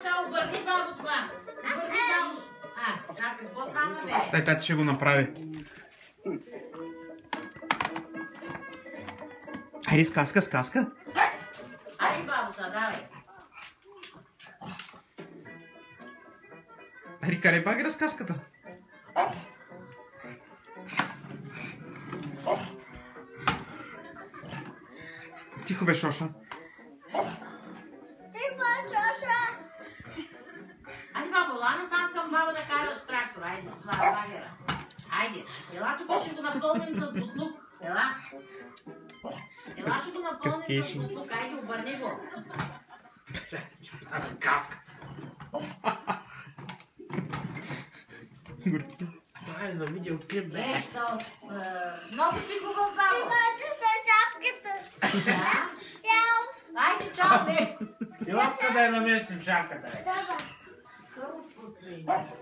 Обърни бабо това. Обърни бабо. Сега какво стана, бе? Дай, тати ще го направи. Айде, сказка, сказка. Айде, бабо, сега, давай. Айде, карай пак разказката. Тихо бе, Шоша. Айде, бабо, лана сам към баба да караш трактор. Айде, това е лагера. Айде, ела тук ще го напълним с бутлук. Ела. Ела ще го напълним с бутлук. Айде, обърни го. Това е за видеоклип, бе. Много си хубав, бабо. Имате за шапката. Да? Чао. Айде, чао, бе. Ела къде я наместим шапката, бе. Добре. Първо,